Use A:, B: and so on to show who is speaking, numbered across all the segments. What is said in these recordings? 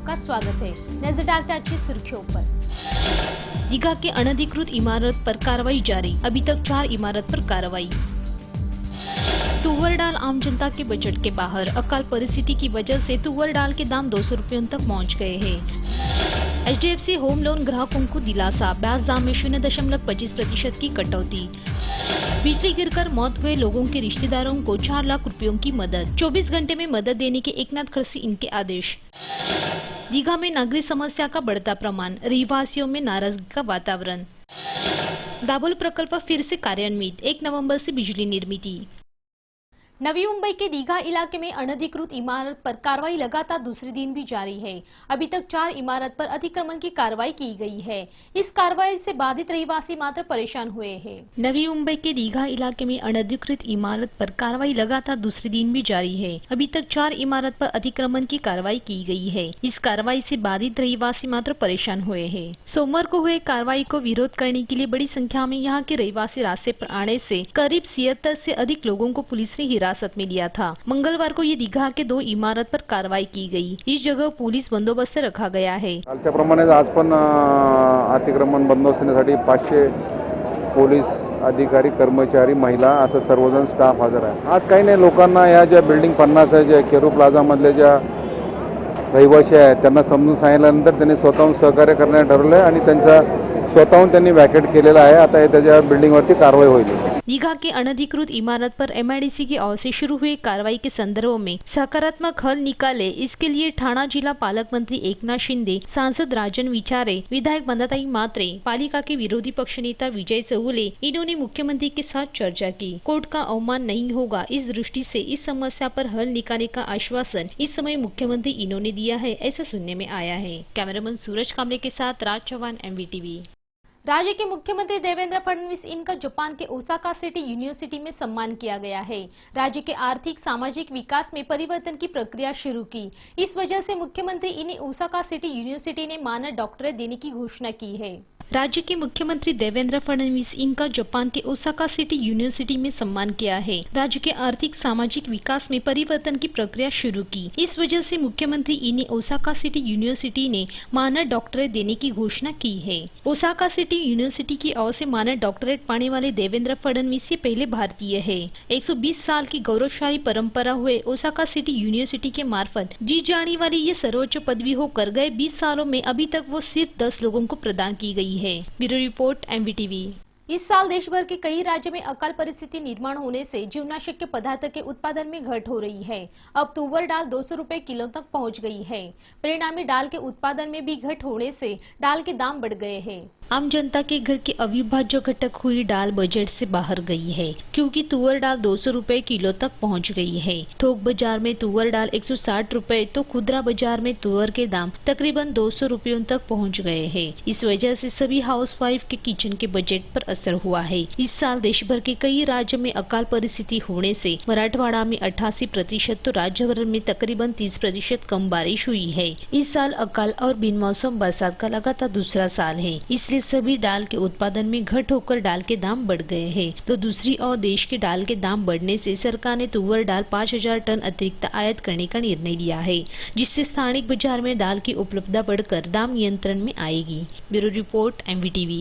A: आपका स्वागत है। नजर डालते अच्छी सुर्खियों पर।
B: दीघा के अनधिकृत इमारत पर कार्रवाई जारी, अभी तक 4 इमारत पर कार्रवाई। तुवर दाल आम जनता के बजट के बाहर, अकाल परिस्थिति की वजह से तुवर दाल के दाम 200 रुपयों तक पहुंच गए हैं। HDFC होम लोन ग्राहकों को दिलासा, ब्याज दाम में 0.25% की कटौती। बिजली गिरकर मौत हुए लोगों के रिश्तेदारों को 4 लाख रुपयों की मदद, 24 घंटे में मदद देने के एकनाथ खड़से इनके आदेश। दीघा में नागरिक समस्या का बढ़ता प्रमाण, रहवासियों में नाराजगी का वातावरण। दाभोल प्रकल्प फिर से कार्यान्वित, 1 नवंबर से बिजली निर्मित।
A: नवी मुंबई के दीघा इलाके में अनधिकृत इमारत पर कार्रवाई लगातार दूसरे दिन भी जारी है। अभी तक 4 इमारत पर अतिक्रमण की कार्रवाई की गई है। इस कार्रवाई से बाधित रहवासी मात्र परेशान हुए हैं।
B: नवी मुंबई के दीघा इलाके में अनधिकृत इमारत पर कार्रवाई लगातार दूसरे दिन भी जारी है। अभी तक 4 इमारत पर अतिक्रमण की कार्रवाई की गई है। इस कार्रवाई से बाधित रहवासी मात्र परेशान हुए हैं। सोमवार को हुए कार्रवाई को विरोध करने के लिए बड़ी संख्या में यहाँ के रहवासी रास्ते पर आने से करीब 76 से अधिक लोगों को पुलिस ने हिरासत में लिया था। मंगलवार को ये दीघा के 2 इमारत पर कार्रवाई की गई। इस जगह पुलिस बंदोबस्त रखा गया है।
C: कालच्या प्रमाणे आज पण अतिक्रमण बंदोबस्तासाठी 500 पोलीस अधिकारी, कर्मचारी, महिला असं सर्वजण स्टाफ हजर आहे। आज काही नाही, लोकांना या ज्या बिल्डिंग 50 आहे, ज्या केरू प्लाझा मधले ज्या रहिवासी आहेत त्यांना समजून सांगितल्यानंतर त्यांनी स्वतःहून सहकार्य करण्याचे ठरवले आणि त्यांचा स्वतःहून त्यांनी वॅकेट केलेला आहे। आता त्याच्या बिल्डिंगवरती कारवाई होईल।
B: दीघा के अनधिकृत इमारत पर MIDC की ओर से शुरू हुई कार्रवाई के संदर्भ में सकारात्मक हल निकाले, इसके लिए ठाणा जिला पालक मंत्री एकनाथ शिंदे, सांसद राजन विचारे, विधायक बंदाताई मात्रे, पालिका के विरोधी पक्ष नेता विजय चौगुले, इन्होंने मुख्यमंत्री के साथ चर्चा की। कोर्ट का अवमान नहीं होगा, इस दृष्टि से इस समस्या पर हल निकालने का आश्वासन इस समय मुख्यमंत्री इन्होंने दिया है, ऐसा सुनने में आया है। कैमरामैन सूरज कामरे के साथ राज चौहान, MVTV।
A: राज्य के मुख्यमंत्री देवेंद्र फडणवीस इनका जापान के ओसाका सिटी यूनिवर्सिटी में सम्मान किया गया है। राज्य के आर्थिक सामाजिक विकास में परिवर्तन की प्रक्रिया शुरू की। इस वजह से मुख्यमंत्री इन्हें ओसाका सिटी यूनिवर्सिटी ने मानद डॉक्टरेट देने की घोषणा की है।
B: राज्य के मुख्यमंत्री देवेंद्र फडणवीस इनका जापान के ओसाका सिटी यूनिवर्सिटी में सम्मान किया है। राज्य के आर्थिक सामाजिक विकास में परिवर्तन की प्रक्रिया शुरू की। इस वजह से मुख्यमंत्री इन्हें ओसाका सिटी यूनिवर्सिटी ने मानद डॉक्टरेट देने की घोषणा की है। ओसाका सिटी यूनिवर्सिटी की ओर से मानद डॉक्टरेट पाने वाले देवेंद्र फडणवीस ये पहले भारतीय है। 120 साल की गौरवशाली परंपरा हुए ओसाका सिटी यूनिवर्सिटी के मार्फत दी जाने वाली ये सर्वोच्च पदवी होकर गए 20 सालों में अभी तक वो सिर्फ 10 लोगों को प्रदान की गई है। Bureau report, MVTV।
A: इस साल देश भर के कई राज्य में अकाल परिस्थिति निर्माण होने से जीवनावश्यक पदार्थ के उत्पादन में घट हो रही है। अब तुवर दाल 200 रुपए किलो तक पहुंच गई है। परिणामी दाल के उत्पादन में भी घट होने से दाल के दाम बढ़ गए हैं।
B: आम जनता के घर के अविभाज्य घटक हुई दाल बजट से बाहर गई है, क्योंकि तुवर दाल 200 रुपए किलो तक पहुंच गई है। थोक बाजार में तुवर दाल 160 रुपए तो खुदरा बाजार में तुवर के दाम तकरीबन 200 रुपयों तक पहुंच गए हैं। इस वजह से सभी हाउसवाइफ के किचन के बजट पर असर हुआ है। इस साल देश भर के कई राज्य में अकाल परिस्थिति होने से मराठवाड़ा में 88% तो राज्य भर में तकरीबन 30% कम बारिश हुई है। इस साल अकाल और बिन मौसम बरसात का लगातार दूसरा साल है, इसलिए सभी दाल के उत्पादन में घट होकर दाल के दाम बढ़ गए हैं। तो दूसरी ओर देश के दाल के दाम बढ़ने से सरकार ने तुवर दाल 5000 टन अतिरिक्त आयात करने का निर्णय लिया है, जिससे स्थानिक बाजार में दाल की उपलब्धता बढ़कर दाम नियंत्रण में आएगी। Bureau report, MVTV।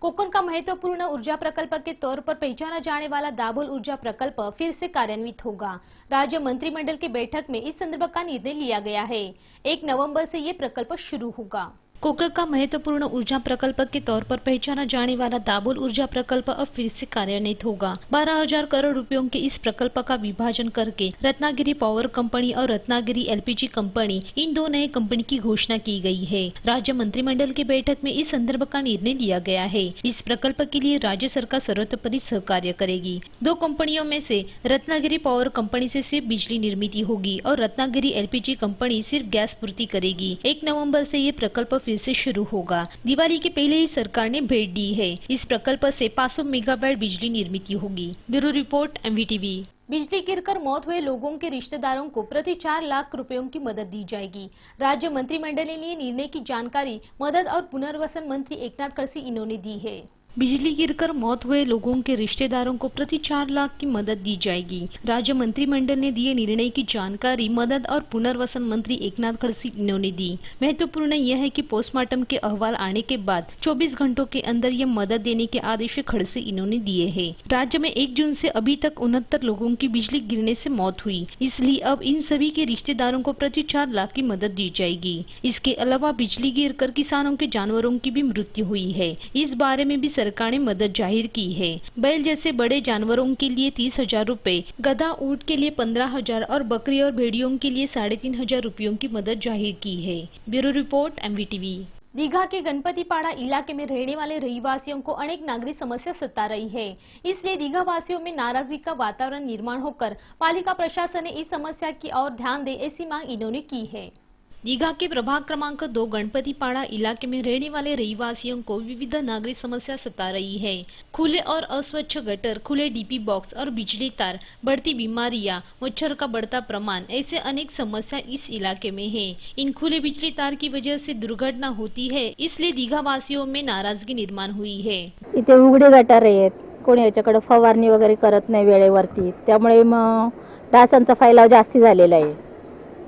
A: कोकण का महत्वपूर्ण ऊर्जा प्रकल्प के तौर पर पहचाना जाने वाला दाभोल ऊर्जा प्रकल्प फिर से कार्यान्वित होगा। राज्य मंत्रिमंडल की बैठक में इस संदर्भ का निर्णय लिया गया है। 1 नवंबर से ये प्रकल्प शुरू होगा।
B: कोकण का महत्वपूर्ण ऊर्जा प्रकल्प के तौर पर पहचाना जाने वाला दाभोल ऊर्जा प्रकल्प अब फिर से कार्यान्वित होगा। 12,000 करोड़ रुपयों के इस प्रकल्प का विभाजन करके रत्नागिरी पावर कंपनी और रत्नागिरी LPG कंपनी, इन 2 नए कंपनी की घोषणा की गई है। राज्य मंत्रिमंडल की बैठक में इस संदर्भ का निर्णय लिया गया है। इस प्रकल्प के लिए राज्य सरकार सर्वतोपरि सहकार्य करेगी। 2 कंपनियों में से रत्नागिरी पावर कंपनी से सिर्फ बिजली निर्मित होगी और रत्नागिरी LPG कंपनी सिर्फ गैस पूर्ति करेगी। 1 नवंबर से ये प्रकल्प फिर से शुरू होगा। दिवाली के पहले ही सरकार ने भेंट दी है। इस प्रकल्प से 500 मेगावाट बिजली निर्मित होगी। Bureau report, MVTV।
A: बिजली गिरकर मौत हुए लोगों के रिश्तेदारों को प्रति 4 लाख रुपयों की मदद दी जाएगी। राज्य मंत्रिमंडल ने लिए निर्णय की जानकारी मदद और पुनर्वसन मंत्री एकनाथ खड़से इन्होंने दी है।
B: बिजली गिरकर मौत हुए लोगों के रिश्तेदारों को प्रति 4 लाख की मदद दी जाएगी। राज्य मंत्रिमंडल ने दिए निर्णय की जानकारी मदद और पुनर्वसन मंत्री एकनाथ खड़से इन्होंने दी। महत्वपूर्ण यह है कि पोस्टमार्टम के अहवाल आने के बाद 24 घंटों के अंदर यह मदद देने के आदेश खड़से इन्होंने दिए हैं। राज्य में 1 जून से अभी तक 69 लोगों की बिजली गिरने से मौत हुई, इसलिए अब इन सभी के रिश्तेदारों को प्रति 4 लाख की मदद दी जाएगी। इसके अलावा बिजली गिरकर किसानों के जानवरों की भी मृत्यु हुई है। इस बारे में भी सरकार ने मदद जाहिर की है। बैल जैसे बड़े जानवरों के लिए 30,000 रूपए, गधा ऊंट के लिए 15,000 और बकरी और भेड़ियों के लिए 3,500 रुपयों की मदद जाहिर की है। Bureau report MVTV।
A: दीघा के गणपतिपाड़ा इलाके में रहने वाले रहिवासियों को अनेक नागरिक समस्या सता रही है, इसलिए दीघा वासियों में नाराजगी का वातावरण निर्माण होकर पालिका प्रशासन ने इस समस्या की ओर ध्यान दे ऐसी मांग इन्होंने की है।
B: दीघा के प्रभाग क्रमांक 2 गणपतिपाड़ा इलाके में रहने वाले रहिवासियों को विविध नागरिक समस्या सता रही है। खुले और अस्वच्छ गटर, खुले डीपी बॉक्स और बिजली तार, बढ़ती बीमारियां, मच्छर का बढ़ता प्रमाण, ऐसे अनेक समस्या इस इलाके में है। इन खुले बिजली तार की वजह से दुर्घटना होती है, इसलिए दीघा वासियों में नाराजगी निर्माण हुई है।
D: इथे उघडे गटार आहेत, कोणी याच्याकडे फवारणी वगैरे करत नाही वेळेवरती, त्यामुळे मग डासांचा फैलाव जास्ती झालेला आहे।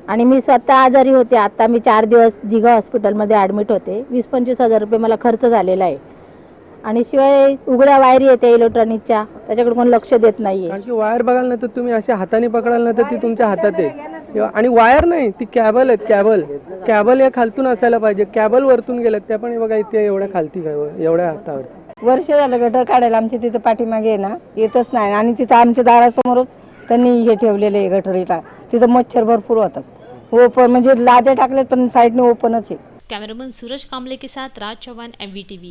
D: आणि मी स्वतः आजारी होते, आता मी 4 दिवस दीघा हॉस्पिटलमध्ये ॲडमिट होते। 20-25 हजार रुपये मला खर्च झालेला आहे। आणि शिवाय उघड्या वायरी येते इलेक्ट्रॉनिकच्या, त्याच्याकडे कोण लक्ष देत नाहीये।
E: कारण की वायर बघाल ना तर तुम्ही अशा हाताने पकडाल ना तर ती तुमच्या हातात आहे, आणि वायर नाही ती कॅबल आहेत। कॅबल या खालतून असायला पाहिजे, कॅबल वरतून गेल्यात त्या पण बघा इथे एवढ्या खालती एवढ्या हातावर।
D: वर्ष झालं गटर काढायला आमच्या तिथे पाठीमागे आहे ना, येतच नाही। आणि तिथे आमच्या दारासमोरच त्यांनी हे ठेवलेले आहे गटरीला, तिथे मच्छर भरपूर होतात। ओपन म्हणजे लाद्या टाकले पण साइडने ओपनच आहे।
B: कैमरामैन सूरज कामले के साथ राज चौहान, MVTV।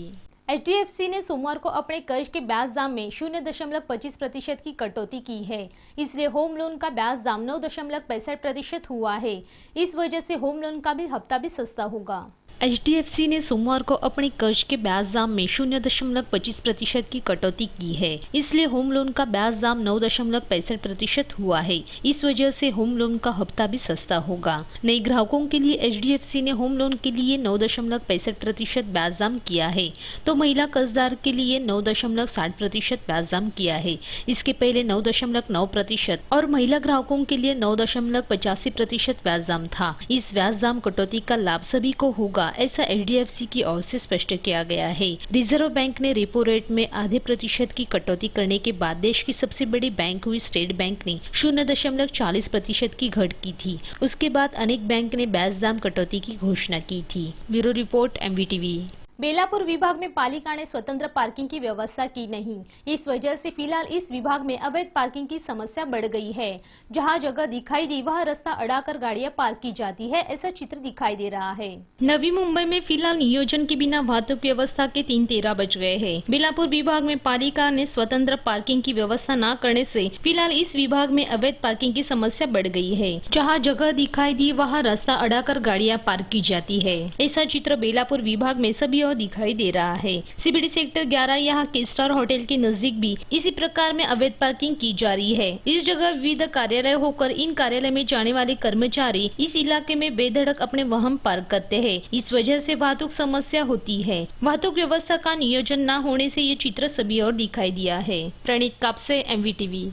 A: HDFC ने सोमवार को अपने कर्ज के ब्याज दाम में 0.25% की कटौती की है, इसलिए होम लोन का ब्याज दाम 9.65% हुआ है। इस वजह से होम लोन का भी हफ्ता भी सस्ता होगा।
B: HDFC ने सोमवार को अपने कर्ज के ब्याज दाम में 0.25% की कटौती की है, इसलिए होम लोन का ब्याज दाम 9.65% हुआ है। इस वजह से होम लोन का हफ्ता भी सस्ता होगा। नए ग्राहकों के लिए HDFC ने होम लोन के लिए 9.65% ब्याज दाम किया है, तो महिला कर्जदार के लिए 9.60% ब्याज दाम किया है। इसके पहले 9.9% और महिला ग्राहकों के लिए 9.85% ब्याज दाम था। इस ब्याज दाम कटौती का लाभ सभी को होगा, ऐसा HDFC की ओर से स्पष्ट किया गया है। रिजर्व बैंक ने रेपो रेट में ½ की कटौती करने के बाद देश की सबसे बड़ी बैंक हुई स्टेट बैंक ने 0.40% की घट की थी। उसके बाद अनेक बैंक ने ब्याज दाम कटौती की घोषणा की थी। Bureau report MVTV।
A: बेलापुर विभाग में पालिका ने स्वतंत्र पार्किंग की व्यवस्था की नहीं, इस वजह से फिलहाल इस विभाग में अवैध पार्किंग की समस्या बढ़ गई है। जहां जगह दिखाई दी वह रास्ता अड़ाकर गाड़ियां पार्क की जाती है, ऐसा चित्र दिखाई दे रहा है।
B: नवी मुंबई में फिलहाल नियोजन के बिना वाहतुक व्यवस्था के 3-13 बज गए हैं। बेलापुर विभाग में पालिका ने स्वतंत्र पार्किंग की व्यवस्था न करने से फिलहाल इस विभाग में अवैध पार्किंग की समस्या बढ़ गई है। जहाँ जगह दिखाई दी वहाँ रास्ता अड़ाकर गाड़ियाँ पार्क की जाती है। ऐसा चित्र बेलापुर विभाग में सभी और दिखाई दे रहा है। CBD सेक्टर 11 यहाँ के स्टार होटल के नजदीक भी इसी प्रकार में अवैध पार्किंग की जा रही है। इस जगह विविध कार्यालय होकर इन कार्यालय में जाने वाले कर्मचारी इस इलाके में बेधड़क अपने वाहन पार्क करते हैं। इस वजह से वाहतुक समस्या होती है। वाहतुक व्यवस्था का नियोजन न होने से ये चित्र सभी और दिखाई दिया है। प्रणीत कापसे, MVTV।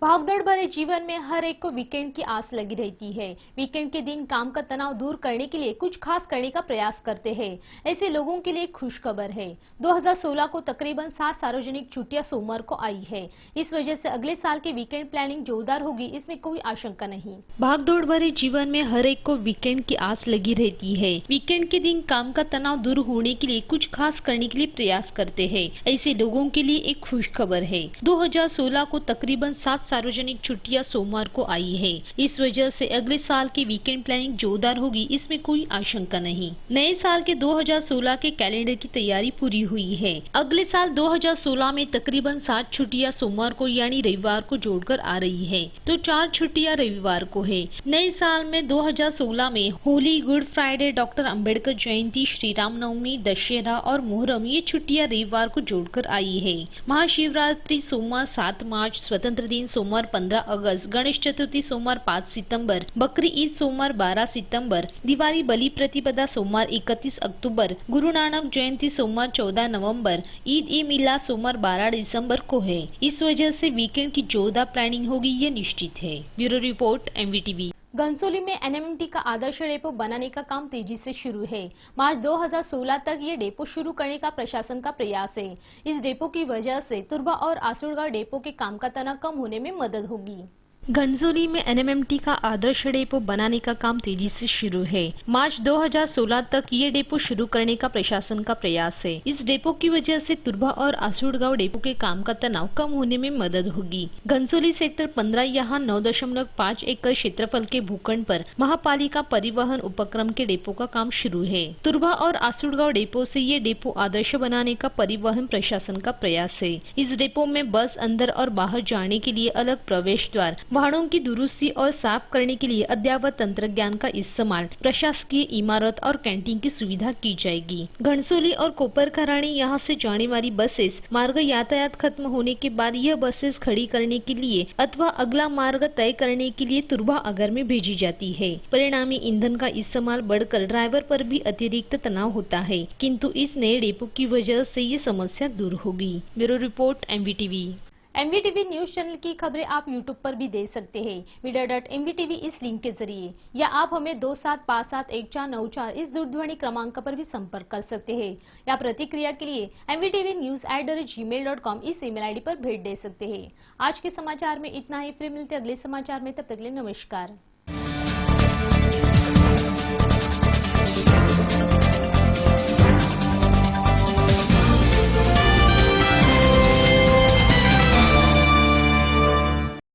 A: भागदौड़ भरे जीवन में हर एक को वीकेंड की आस लगी रहती है। वीकेंड के दिन काम का तनाव दूर करने के लिए कुछ खास करने का प्रयास करते हैं। ऐसे लोगों के लिए खुशखबर है। 2016 को तकरीबन 7 सार्वजनिक छुट्टियां सोमवार को आई है। इस वजह से अगले साल की वीकेंड प्लानिंग जोरदार होगी, इसमें कोई आशंका नहीं।
B: भागदौड़ भरे जीवन में हर एक को वीकेंड की आस लगी रहती है। वीकेंड के दिन काम का तनाव दूर होने के लिए कुछ खास करने के लिए प्रयास करते हैं। ऐसे लोगों के लिए एक खुशखबर है। 2016 को तकरीबन 7 सार्वजनिक छुट्टियां सोमवार को आई है। इस वजह से अगले साल की वीकेंड प्लानिंग जोरदार होगी, इसमें कोई आशंका नहीं। नए साल के 2016 के कैलेंडर की तैयारी पूरी हुई है। अगले साल 2016 में तकरीबन 7 छुट्टियां सोमवार को यानी रविवार को जोड़कर आ रही है, तो 4 छुट्टियां रविवार को है। नए साल में 2016 में Holi, Good Friday, doctor Ambedkar Jayanti, Shri Ram Navami, Dussehra और मुहर्रम ये छुट्टियां रविवार को जोड़कर आई है। महाशिवरात्रि सोमवार 7 मार्च, स्वतंत्र दिन सोमवार 15 अगस्त, गणेश चतुर्थी सोमवार 5 सितंबर, बकरी ईद सोमवार 12 सितंबर, दिवाली बलि प्रतिपदा सोमवार 31 अक्टूबर, गुरु नानक जयंती सोमवार 14 नवंबर, ईद ई मिलाद सोमवार 12 दिसंबर को है। इस वजह से वीकेंड की जोरदार प्लानिंग होगी, ये निश्चित है। Bureau report MVTV।
A: घनसोली में NMMT का आदर्श डेपो बनाने का काम तेजी से शुरू है। मार्च 2016 तक ये डेपो शुरू करने का प्रशासन का प्रयास है। इस डेपो की वजह से तुर्बा और आसुड़गांव डेपो के काम का तनाव कम होने में मदद होगी।
B: घनसोली में NMMT का आदर्श डेपो बनाने का काम तेजी से शुरू है। मार्च 2016 तक ये डेपो शुरू करने का प्रशासन का प्रयास है। इस डेपो की वजह से तुर्बा और आसुड़गांव डेपो के काम का तनाव कम होने में मदद होगी। घनसोली सेक्टर 15 यहाँ 9.5 एकड़ क्षेत्रफल के भूखंड पर महापालिका परिवहन उपक्रम के डेपो का काम शुरू है। तुर्बा और आसुड़गांव डेपो से ये डेपो आदर्श बनाने का परिवहन प्रशासन का प्रयास है। इस डेपो में बस अंदर और बाहर जाने के लिए अलग प्रवेश द्वार, वाहनों की दुरुस्ती और साफ करने के लिए अद्ययावत तंत्रज्ञान का इस्तेमाल, प्रशासकीय इमारत और कैंटीन की सुविधा की जाएगी। घनसोली और कोपर खराणी यहाँ से जाने वाली बसेस मार्ग यातायात खत्म होने के बाद यह बसेस खड़ी करने के लिए अथवा अगला मार्ग तय करने के लिए तुर्बा अगर में भेजी जाती है। परिणामी ईंधन का इस्तेमाल बढ़कर ड्राइवर पर भी अतिरिक्त तनाव होता है, किंतु इस नए डेपो की वजह से ये समस्या दूर होगी। Bureau report MVTV।
A: MVTV news channel की खबरें आप YouTube पर भी देख सकते हैं media.mvtv इस लिंक के जरिए, या आप हमें 27571494 इस दूरध्वनि क्रमांक पर भी संपर्क कर सकते हैं, या प्रतिक्रिया के लिए mvtvnews@gmail.com इस ईमेल ID पर भेज दे सकते हैं। आज के समाचार में इतना ही, फिर मिलते अगले समाचार में, तब तक के लिए नमस्कार।